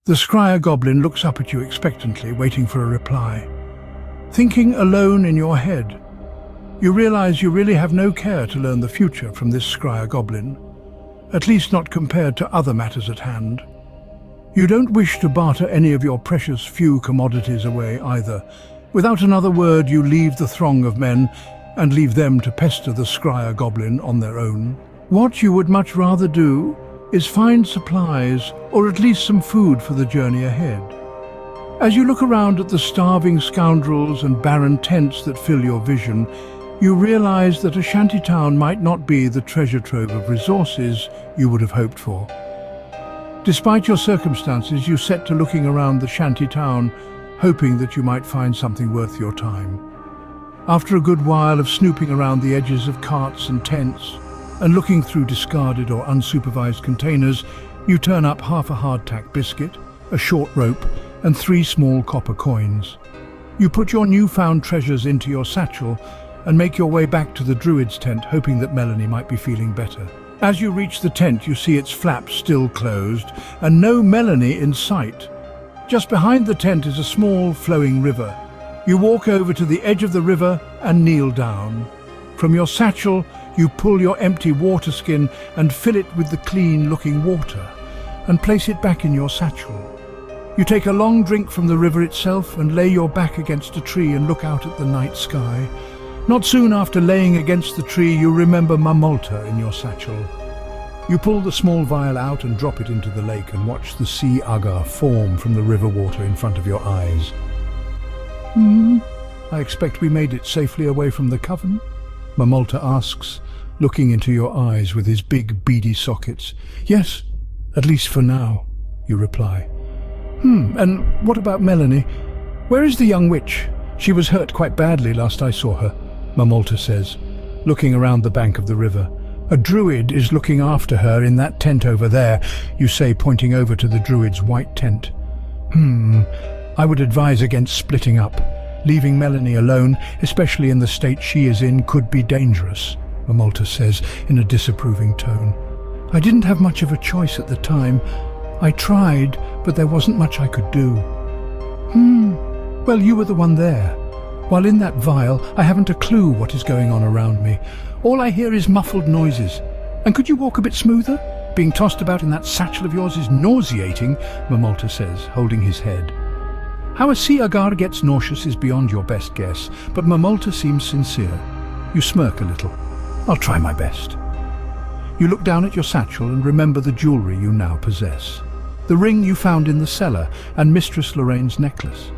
The scryer goblin looks up at you expectantly, waiting for a reply. Thinking alone in your head, you realize you really have no care to learn the future from this scryer goblin, at least not compared to other matters at hand. You don't wish to barter any of your precious few commodities away either. Without another word, you leave the throng of men and leave them to pester the scryer goblin on their own. What you would much rather do is find supplies, or at least some food for the journey ahead. As you look around at the starving scoundrels and barren tents that fill your vision, you realize that a shantytown might not be the treasure trove of resources you would have hoped for. Despite your circumstances, you set to looking around the shantytown, hoping that you might find something worth your time. After a good while of snooping around the edges of carts and tents, and looking through discarded or unsupervised containers, you turn up half a hardtack biscuit, a short rope, and 3 small copper coins. You put your newfound treasures into your satchel and make your way back to the druid's tent, hoping that Melanie might be feeling better. As you reach the tent, you see its flaps still closed and no Melanie in sight. Just behind the tent is a small flowing river. You walk over to the edge of the river and kneel down. From your satchel, you pull your empty water skin and fill it with the clean-looking water and place it back in your satchel. You take a long drink from the river itself and lay your back against a tree and look out at the night sky. Not soon after laying against the tree, you remember Mamolta in your satchel. You pull the small vial out and drop it into the lake and watch the sea agar form from the river water in front of your eyes. I expect we made it safely away from the coven? Mamolta asks, looking into your eyes with his big beady sockets. Yes, at least for now, you reply. And what about Melanie? Where is the young witch? She was hurt quite badly last I saw her, Mamolta says, looking around the bank of the river. A druid is looking after her in that tent over there, you say, pointing over to the druid's white tent. I would advise against splitting up. Leaving Melanie alone, especially in the state she is in, could be dangerous, Mamolta says in a disapproving tone. I didn't have much of a choice at the time. I tried, but there wasn't much I could do. Well, you were the one there. While in that vial, I haven't a clue what is going on around me. All I hear is muffled noises. And could you walk a bit smoother? Being tossed about in that satchel of yours is nauseating, Mamolta says, holding his head. How a sea agar gets nauseous is beyond your best guess, but Mamolta seems sincere. You smirk a little. I'll try my best. You look down at your satchel and remember the jewellery you now possess. The ring you found in the cellar and Mistress Lorraine's necklace.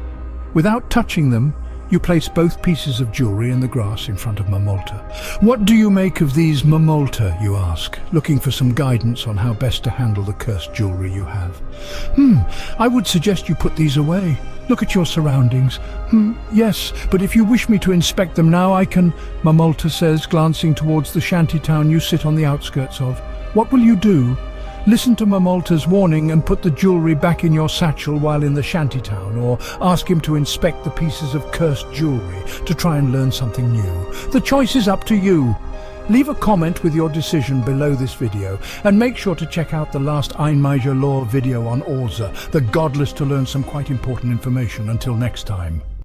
Without touching them, you place both pieces of jewellery in the grass in front of Mamolta. What do you make of these, Mamolta, you ask, looking for some guidance on how best to handle the cursed jewellery you have. I would suggest you put these away. Look at your surroundings. Yes, but if you wish me to inspect them now, I can, Mamolta says, glancing towards the shantytown you sit on the outskirts of. What will you do? Listen to Mamolta's warning and put the jewellery back in your satchel while in the shantytown, or ask him to inspect the pieces of cursed jewellery to try and learn something new. The choice is up to you. Leave a comment with your decision below this video, and make sure to check out the last Einmeijer lore video on Orza, the godless, to learn some quite important information. Until next time.